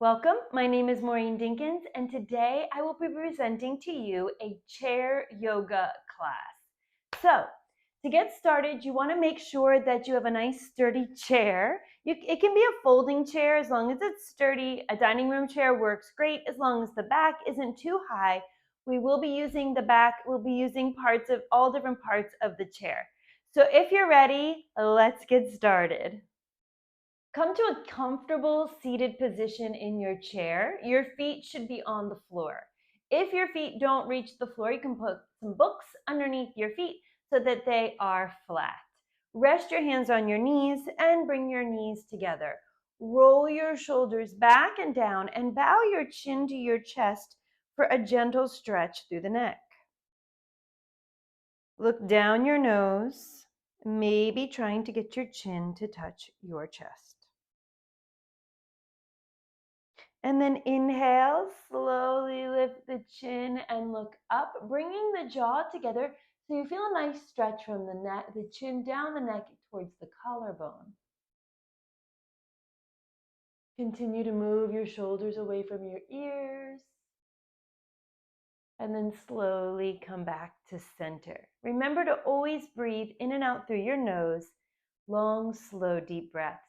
Welcome, my name is Maureen Teaches, and today I will be presenting to you a chair yoga class. So, to get started, you want to make sure that you have a nice sturdy chair. It can be a folding chair as long as it's sturdy. A dining room chair works great as long as the back isn't too high. We will be using the back, we'll be using all different parts of the chair. So if you're ready, let's get started. Come to a comfortable seated position in your chair. Your feet should be on the floor. If your feet don't reach the floor, you can put some books underneath your feet so that they are flat. Rest your hands on your knees and bring your knees together. Roll your shoulders back and down and bow your chin to your chest for a gentle stretch through the neck. Look down your nose, maybe trying to get your chin to touch your chest. And then inhale, slowly lift the chin and look up, bringing the jaw together so you feel a nice stretch from the neck, the chin down the neck towards the collarbone. Continue to move your shoulders away from your ears. And then slowly come back to center. Remember to always breathe in and out through your nose. Long, slow, deep breaths.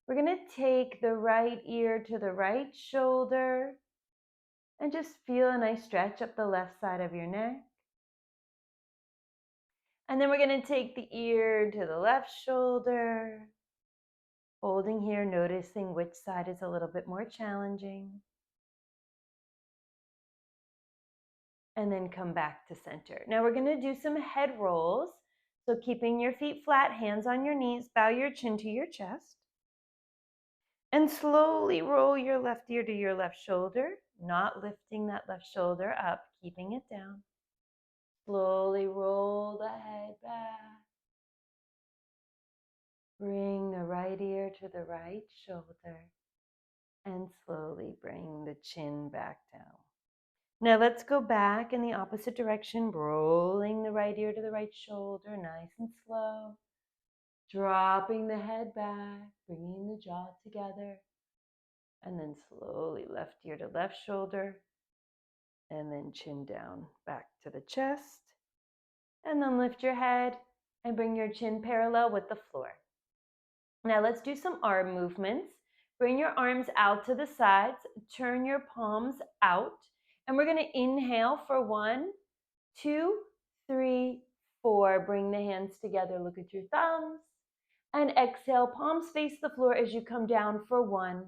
We're going to take the right ear to the right shoulder. And just feel a nice stretch up the left side of your neck. And then we're going to take the ear to the left shoulder. Holding here, noticing which side is a little bit more challenging. And then come back to center. Now we're going to do some head rolls. So keeping your feet flat, hands on your knees, bow your chin to your chest. And slowly roll your left ear to your left shoulder, not lifting that left shoulder up, keeping it down. Slowly roll the head back. Bring the right ear to the right shoulder and slowly bring the chin back down. Now let's go back in the opposite direction, rolling the right ear to the right shoulder, nice and slow. Dropping the head back, bringing the jaw together, and then slowly left ear to left shoulder, and then chin down back to the chest, and then lift your head and bring your chin parallel with the floor. Now let's do some arm movements. Bring your arms out to the sides, turn your palms out, and we're going to inhale for 1, 2, 3, 4. Bring the hands together, look at your thumbs, and exhale, palms face the floor as you come down for 1,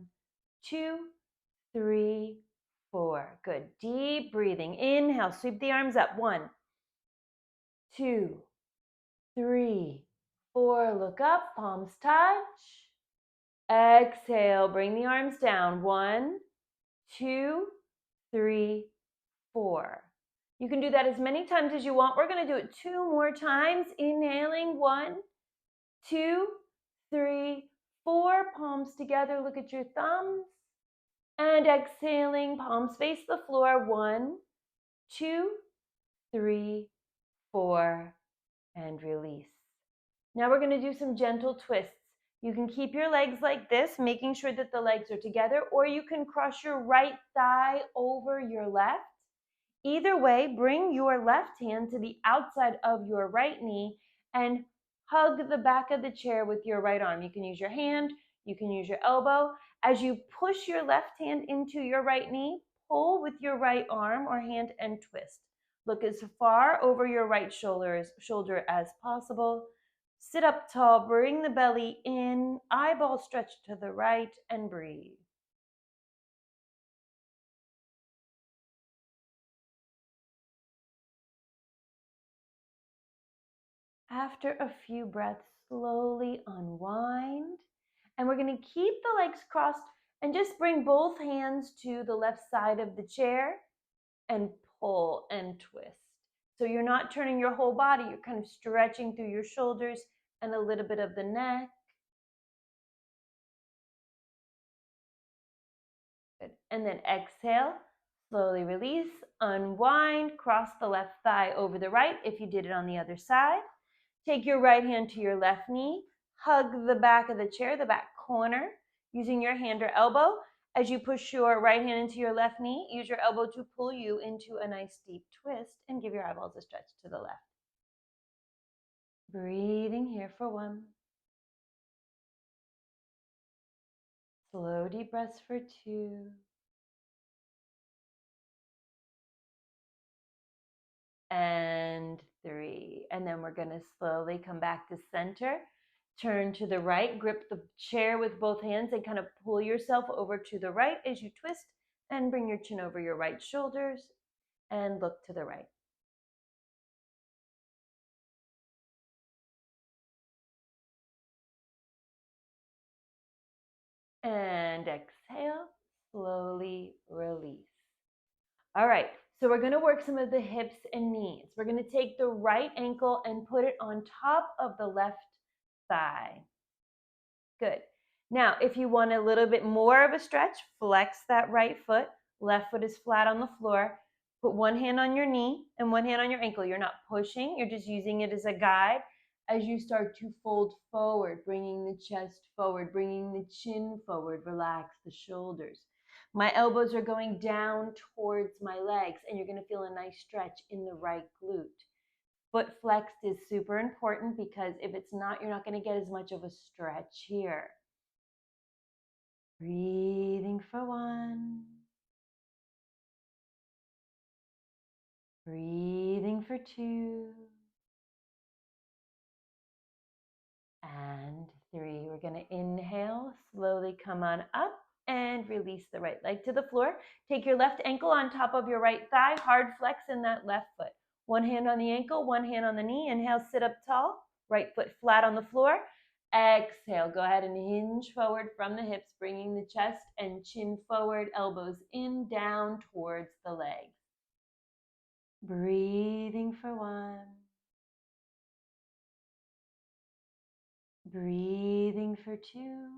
2, 3, 4. Good, deep breathing. Inhale, sweep the arms up. 1, 2, 3, 4. Look up, palms touch. Exhale, bring the arms down. 1, 2, 3, 4. You can do that as many times as you want. We're going to do it 2 more times. Inhaling, 1, 2, 3, 4. Palms together, look at your thumbs. And exhaling, palms face the floor. 1, 2, 3, 4. And release. Now we're going to do some gentle twists. You can keep your legs like this, making sure that the legs are together, or you can cross your right thigh over your left. Either way, bring your left hand to the outside of your right knee and hug the back of the chair with your right arm. You can use your hand, you can use your elbow. As you push your left hand into your right knee, pull with your right arm or hand and twist. Look as far over your right shoulder as possible. Sit up tall, bring the belly in, eyeball stretch to the right, and breathe. After a few breaths, slowly unwind. And we're going to keep the legs crossed and just bring both hands to the left side of the chair and pull and twist. So you're not turning your whole body, you're kind of stretching through your shoulders and a little bit of the neck. Good. And then exhale, slowly release, unwind, cross the left thigh over the right if you did it on the other side. Take your right hand to your left knee, hug the back of the chair, the back corner, using your hand or elbow, As you push your right hand into your left knee, use your elbow to pull you into a nice deep twist and give your eyeballs a stretch to the left. Breathing here for 1. Slow deep breaths for 2. And 3. And then we're going to slowly come back to center. Turn to the right, grip the chair with both hands and kind of pull yourself over to the right as you twist and bring your chin over your right shoulders and look to the right. And exhale, slowly release. All right, so we're going to work some of the hips and knees. We're going to take the right ankle and put it on top of the left thigh. Good. Now, if you want a little bit more of a stretch, flex that right foot. Left foot is flat on the floor. Put one hand on your knee and one hand on your ankle. You're not pushing, you're just using it as a guide as you start to fold forward, bringing the chest forward, bringing the chin forward. Relax the shoulders. My elbows are going down towards my legs, and you're going to feel a nice stretch in the right glute. Foot flexed is super important because if it's not, you're not going to get as much of a stretch here. Breathing for 1. Breathing for 2. And 3. We're going to inhale, slowly come on up and release the right leg to the floor. Take your left ankle on top of your right thigh, hard flex in that left foot. One hand on the ankle, one hand on the knee. Inhale, sit up tall, right foot flat on the floor. Exhale, go ahead and hinge forward from the hips, bringing the chest and chin forward, elbows in, down towards the legs. Breathing for 1. Breathing for 2.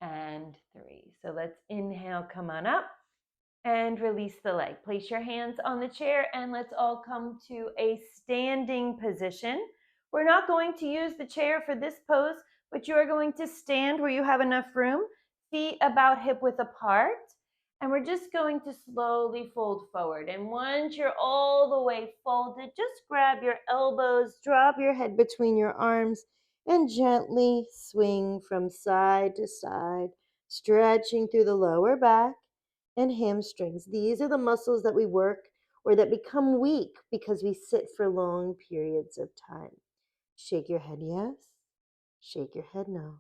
And 3. So let's inhale, come on up and release the leg. Place your hands on the chair and let's all come to a standing position. We're not going to use the chair for this pose, but you are going to stand where you have enough room, feet about hip width apart. And we're just going to slowly fold forward. And once you're all the way folded, just grab your elbows, drop your head between your arms, and gently swing from side to side, stretching through the lower back and hamstrings. These are the muscles that we work or that become weak because we sit for long periods of time. Shake your head yes, shake your head no.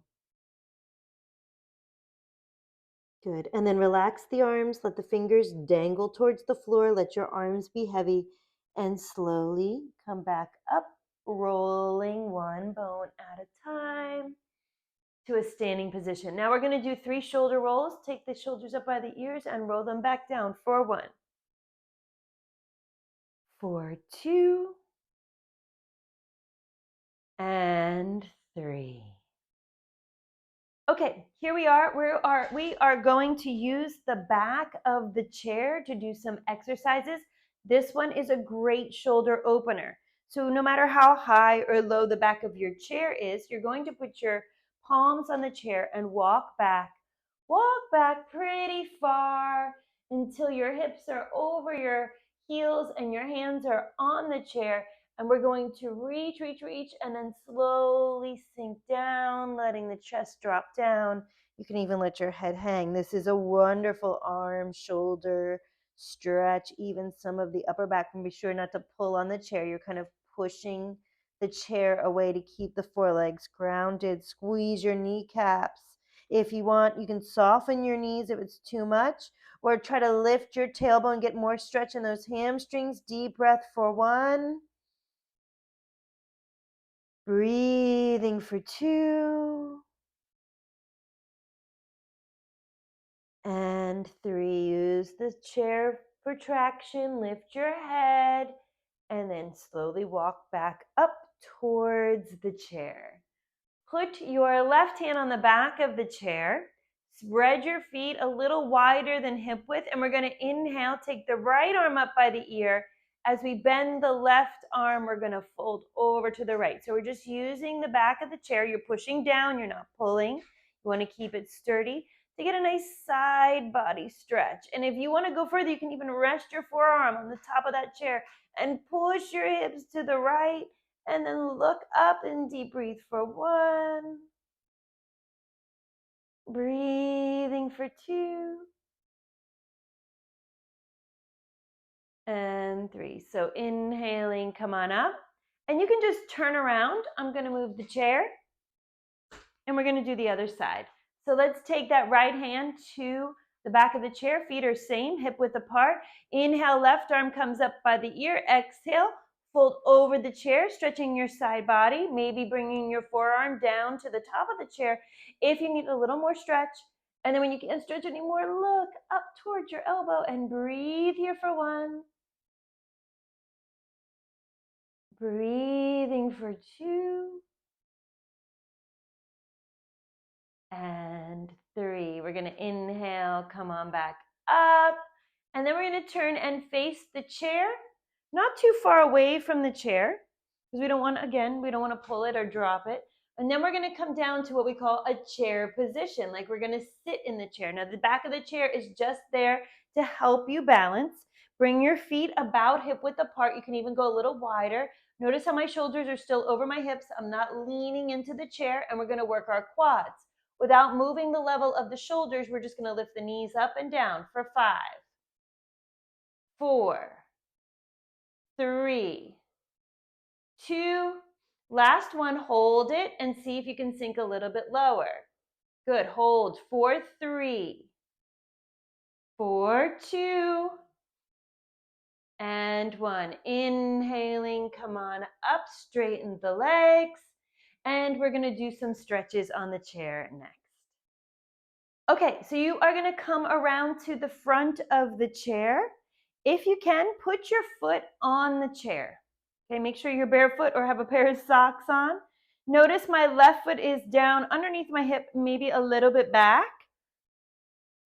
Good. And then relax the arms. Let the fingers dangle towards the floor. Let your arms be heavy. And slowly come back up, rolling one bone at a time to a standing position. Now we're going to do 3 shoulder rolls. Take the shoulders up by the ears and roll them back down for 1. For 2. And 3. Okay, here we are. We are going to use the back of the chair to do some exercises. This one is a great shoulder opener. So no matter how high or low the back of your chair is, you're going to put your palms on the chair and walk back pretty far until your hips are over your heels and your hands are on the chair. And we're going to reach, and then slowly sink down, letting the chest drop down. You can even let your head hang. This is a wonderful arm, shoulder stretch, even some of the upper back. And be sure not to pull on the chair. You're kind of pushing the chair away to keep the forelegs grounded. Squeeze your kneecaps. If you want, you can soften your knees if it's too much, or try to lift your tailbone, get more stretch in those hamstrings. Deep breath for 1. Breathing for 2. And 3. Use the chair for traction. Lift your head and then slowly walk back up towards the chair. Put your left hand on the back of the chair. Spread your feet a little wider than hip width, and we're going to inhale. Take the right arm up by the ear. As we bend the left arm, we're going to fold over to the right. So we're just using the back of the chair. You're pushing down, you're not pulling. You want to keep it sturdy to get a nice side body stretch. And if you want to go further, you can even rest your forearm on the top of that chair and push your hips to the right, and then look up and deep breathe for 1. Breathing for 2. And 3. So inhaling, come on up. And you can just turn around. I'm going to move the chair. And we're going to do the other side. So let's take that right hand to the back of the chair. Feet are same, hip width apart. Inhale, left arm comes up by the ear. Exhale, fold over the chair, stretching your side body. Maybe bringing your forearm down to the top of the chair if you need a little more stretch. And then when you can't stretch anymore, look up towards your elbow and breathe here for 1. Breathing for 2. And 3. We're going to inhale, come on back up. And then we're going to turn and face the chair, not too far away from the chair, because we don't want to pull it or drop it. And then we're going to come down to what we call a chair position, like we're going to sit in the chair. Now, the back of the chair is just there to help you balance. Bring your feet about hip width apart. You can even go a little wider. Notice how my shoulders are still over my hips. I'm not leaning into the chair, and we're going to work our quads. Without moving the level of the shoulders, we're just going to lift the knees up and down for 5, 4, 3, 2. Last one, hold it and see if you can sink a little bit lower. Good, hold for 3, 4, 2, and 1. Inhaling, come on up, straighten the legs, and we're going to do some stretches on the chair next. Okay, so you are going to come around to the front of the chair. If you can, put your foot on the chair. Okay, make sure you're barefoot or have a pair of socks on. Notice my left foot is down underneath my hip, maybe a little bit back.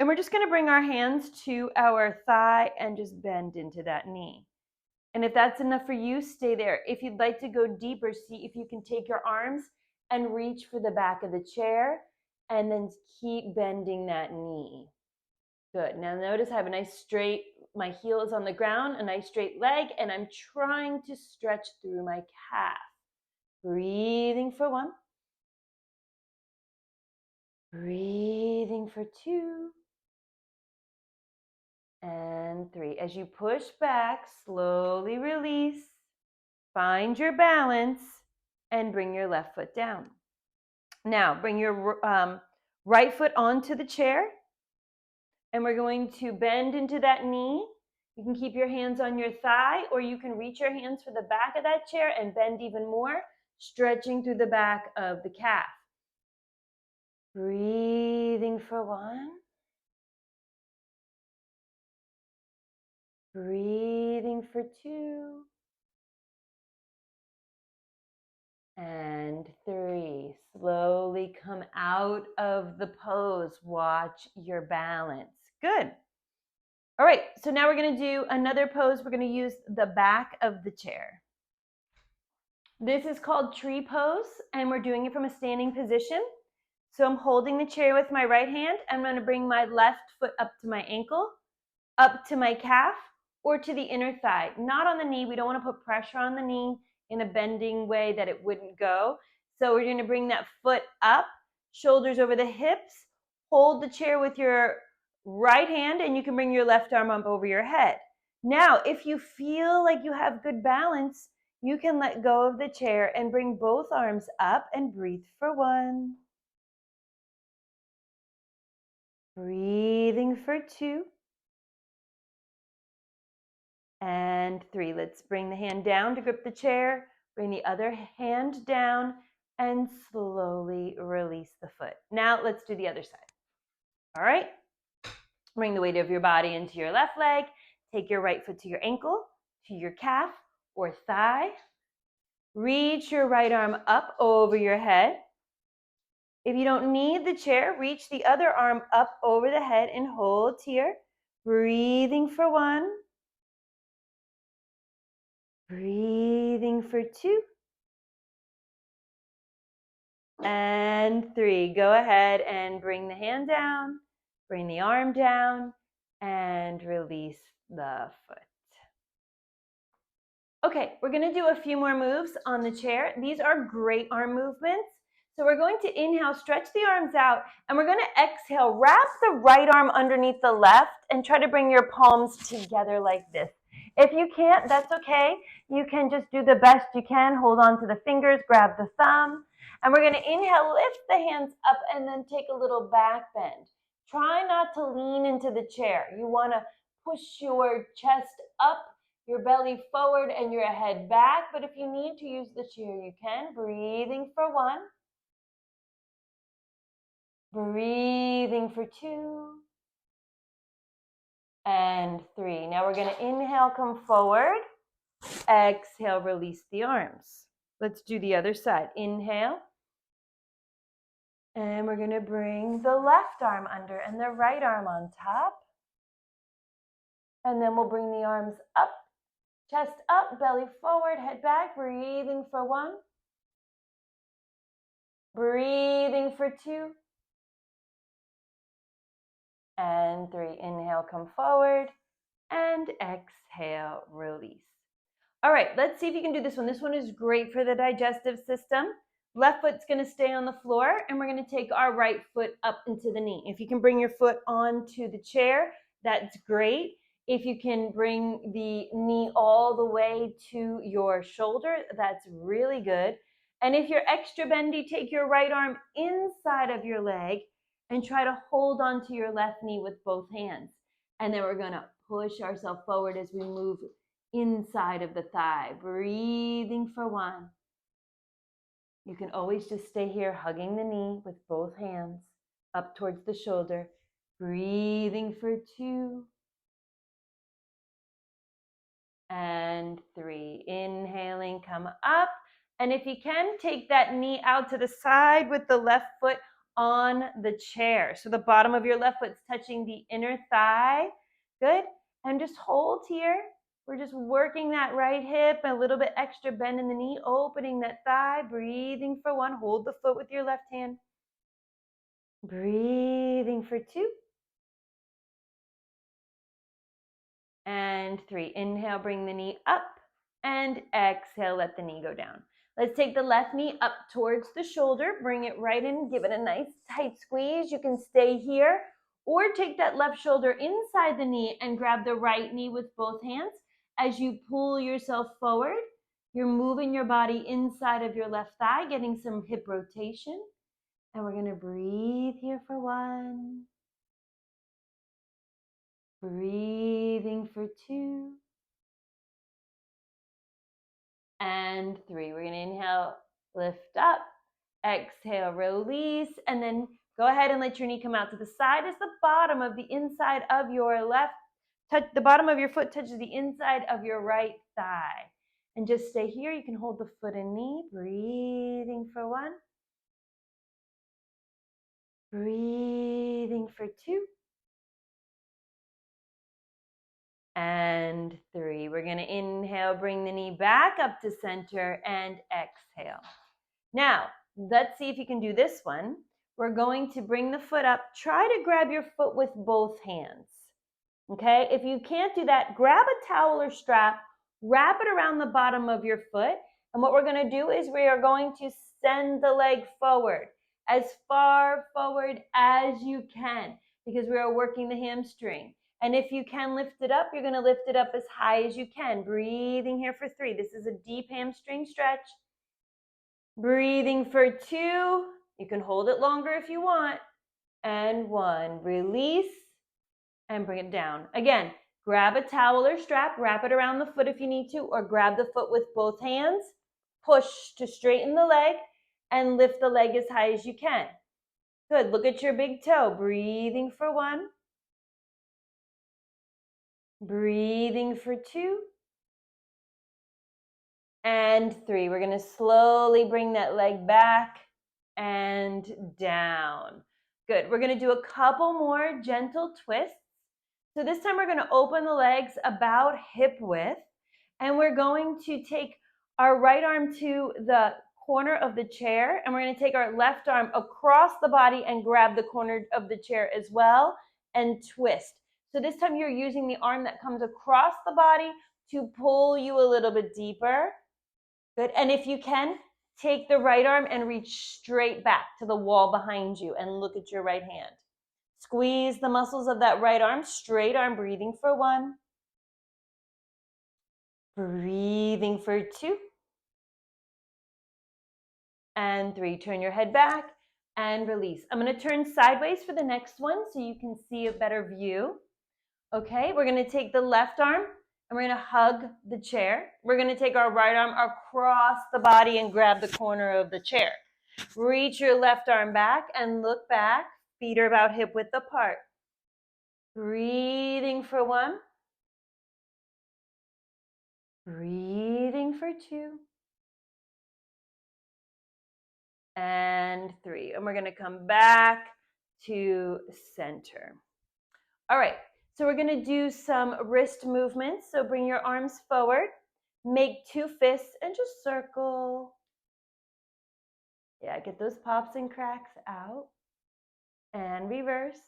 And we're just going to bring our hands to our thigh and just bend into that knee. And if that's enough for you, stay there. If you'd like to go deeper, see if you can take your arms and reach for the back of the chair. And then keep bending that knee. Good. Now notice I have a nice straight, my heel is on the ground, a nice straight leg, and I'm trying to stretch through my calf. Breathing for 1. Breathing for 2. And 3. As you push back, slowly release. Find your balance and bring your left foot down. Now bring your right foot onto the chair. And we're going to bend into that knee. You can keep your hands on your thigh, or you can reach your hands for the back of that chair and bend even more, stretching through the back of the calf. Breathing for 1. Breathing for 2. And 3. Slowly come out of the pose. Watch your balance. Good. All right, so now we're going to do another pose. We're going to use the back of the chair. This is called tree pose, and we're doing it from a standing position. So I'm holding the chair with my right hand. I'm going to bring my left foot up to my ankle, up to my calf, or to the inner thigh. Not on the knee. We don't want to put pressure on the knee in a bending way that it wouldn't go. So we're going to bring that foot up, shoulders over the hips. Hold the chair with your right hand, and you can bring your left arm up over your head. Now, if you feel like you have good balance, you can let go of the chair and bring both arms up and breathe for 1. Breathing for 2. And 3. Let's bring the hand down to grip the chair. Bring the other hand down and slowly release the foot. Now let's do the other side. All right. Bring the weight of your body into your left leg. Take your right foot to your ankle, to your calf or thigh. Reach your right arm up over your head. If you don't need the chair, reach the other arm up over the head and hold here. Breathing for 1. Breathing for 2. and 3. Go ahead and bring the hand down, bring the arm down, and release the foot. Okay, we're gonna do a few more moves on the chair. These are great arm movements. So we're going to inhale, stretch the arms out, and we're gonna exhale, wrap the right arm underneath the left and try to bring your palms together like this. If you can't, that's okay. You can just do the best you can. Hold on to the fingers, grab the thumb. And we're gonna inhale, lift the hands up, and then take a little back bend. Try not to lean into the chair. You wanna push your chest up, your belly forward, and your head back. But if you need to use the chair, you can. Breathing for 1. Breathing for 2. And 3. Now we're going to inhale, come forward. Exhale, release the arms. Let's do the other side. Inhale. And we're going to bring the left arm under and the right arm on top. And then we'll bring the arms up. Chest up, belly forward, head back. Breathing for 1. Breathing for 2. And 3. Inhale, come forward. And exhale, release. All right, let's see if you can do this one. This one is great for the digestive system. Left foot's gonna stay on the floor, and we're gonna take our right foot up into the knee. If you can bring your foot onto the chair, that's great. If you can bring the knee all the way to your shoulder, that's really good. And if you're extra bendy, take your right arm inside of your leg and try to hold onto your left knee with both hands. And then we're gonna push ourselves forward as we move inside of the thigh. Breathing for 1. You can always just stay here, hugging the knee with both hands up towards the shoulder. Breathing for 2. And 3. Inhaling, come up. And if you can, take that knee out to the side with the left foot on the chair. So the bottom of your left foot's touching the inner thigh. Good. And just hold here. We're just working that right hip, a little bit extra bend in the knee, opening that thigh, breathing for 1. Hold the foot with your left hand. Breathing for 2. And 3. Inhale, bring the knee up. And exhale, let the knee go down. Let's take the left knee up towards the shoulder. Bring it right in. Give it a nice tight squeeze. You can stay here. Or take that left shoulder inside the knee and grab the right knee with both hands. As you pull yourself forward, you're moving your body inside of your left thigh, getting some hip rotation. And we're going to breathe here for 1. Breathing for 2. And 3. We're going to inhale, lift up, exhale, release, and then go ahead and let your knee come out to the side as the bottom of the inside of your left, the bottom of your foot touches the inside of your right thigh. And just stay here. You can hold the foot and knee, breathing for 1. Breathing for 2. And 3. We're going to inhale, bring the knee back up to center and exhale. Now, let's see if you can do this one. We're going to bring the foot up. Try to grab your foot with both hands. Okay? If you can't do that, grab a towel or strap, wrap it around the bottom of your foot. And what we're going to do is we are going to send the leg forward, as far forward as you can, because we are working the hamstring. And if you can lift it up, you're going to lift it up as high as you can. Breathing here for 3. This is a deep hamstring stretch. Breathing for 2. You can hold it longer if you want. And 1. Release and bring it down. Again, grab a towel or strap, wrap it around the foot if you need to, or grab the foot with both hands. Push to straighten the leg and lift the leg as high as you can. Good. Look at your big toe. Breathing for 1. Breathing for 2. And 3. We're going to slowly bring that leg back and down. Good. We're going to do a couple more gentle twists. So this time we're going to open the legs about hip width, and we're going to take our right arm to the corner of the chair, and we're going to take our left arm across the body and grab the corner of the chair as well and twist. So this time you're using the arm that comes across the body to pull you a little bit deeper. Good. And if you can, take the right arm and reach straight back to the wall behind you and look at your right hand. Squeeze the muscles of that right arm, straight arm, breathing for 1. Breathing for 2. And 3. Turn your head back and release. I'm going to turn sideways for the next one so you can see a better view. Okay, we're going to take the left arm and we're going to hug the chair. We're going to take our right arm across the body and grab the corner of the chair. Reach your left arm back and look back. Feet are about hip width apart. Breathing for 1. Breathing for 2. And 3. And we're going to come back to center. All right, so we're going to do some wrist movements. So bring your arms forward, make 2 fists, and just circle. Yeah, get those pops and cracks out. And reverse.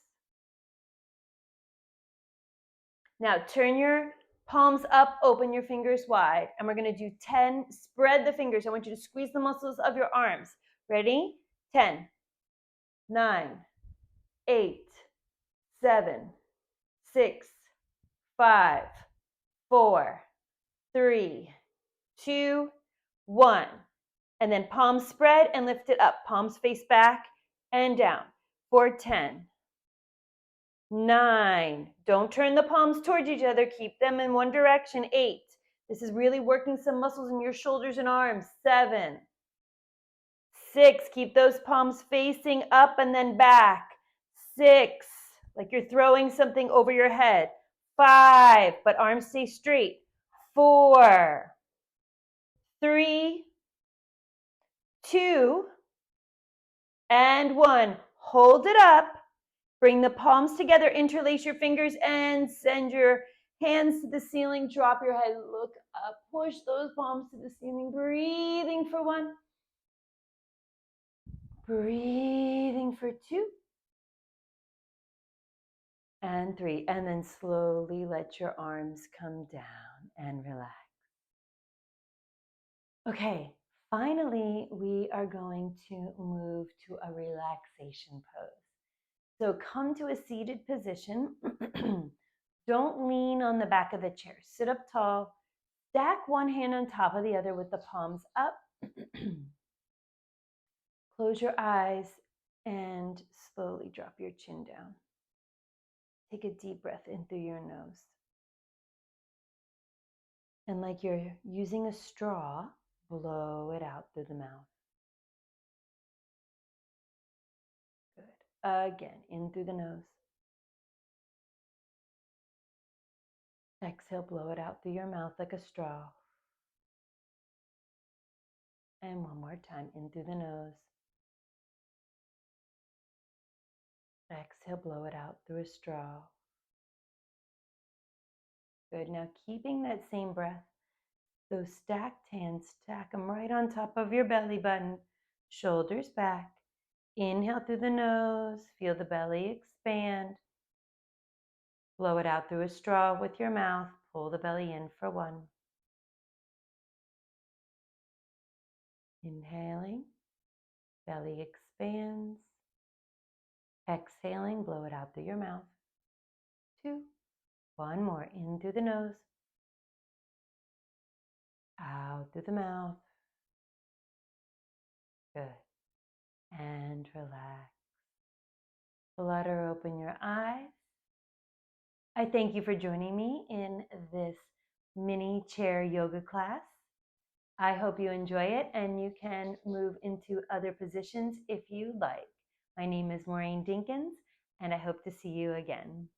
Now turn your palms up, open your fingers wide, and we're going to do 10. Spread the fingers. I want you to squeeze the muscles of your arms. Ready? 10, 9, 8, 7, 6, 5, 4, 3, 2, 1. And then palms spread and lift it up. Palms face back and down. For 10, 9. Don't turn the palms towards each other. Keep them in one direction. 8. This is really working some muscles in your shoulders and arms. 7, 6. Keep those palms facing up and then back. 6. Like you're throwing something over your head. 5. But arms stay straight. 4, 3, 2, and 1. Hold it up. Bring the palms together, interlace your fingers, and send your hands to the ceiling. Drop your head, look up, push those palms to the ceiling. Breathing for 1. Breathing for 2. And 3. And then slowly let your arms come down and relax. Okay, finally, we are going to move to a relaxation pose. So come to a seated position. Don't lean on the back of the chair. Sit up tall. Stack one hand on top of the other with the palms up. Close your eyes and slowly drop your chin down. Take a deep breath in through your nose. And like you're using a straw, blow it out through the mouth. Good. Again, in through the nose. Exhale, blow it out through your mouth like a straw. And one more time, in through the nose. Exhale, blow it out through a straw. Good. Now keeping that same breath, those stacked hands, stack them right on top of your belly button, shoulders back. Inhale through the nose, feel the belly expand. Blow it out through a straw with your mouth, pull the belly in for 1. Inhaling, belly expands. Exhaling, blow it out through your mouth. 2. 1 more, in through the nose. Out through the mouth. Good. And relax. Flutter open your eyes. I thank you for joining me in this mini chair yoga class. I hope you enjoy it and you can move into other positions if you like. My name is Maureen Teaches, and I hope to see you again.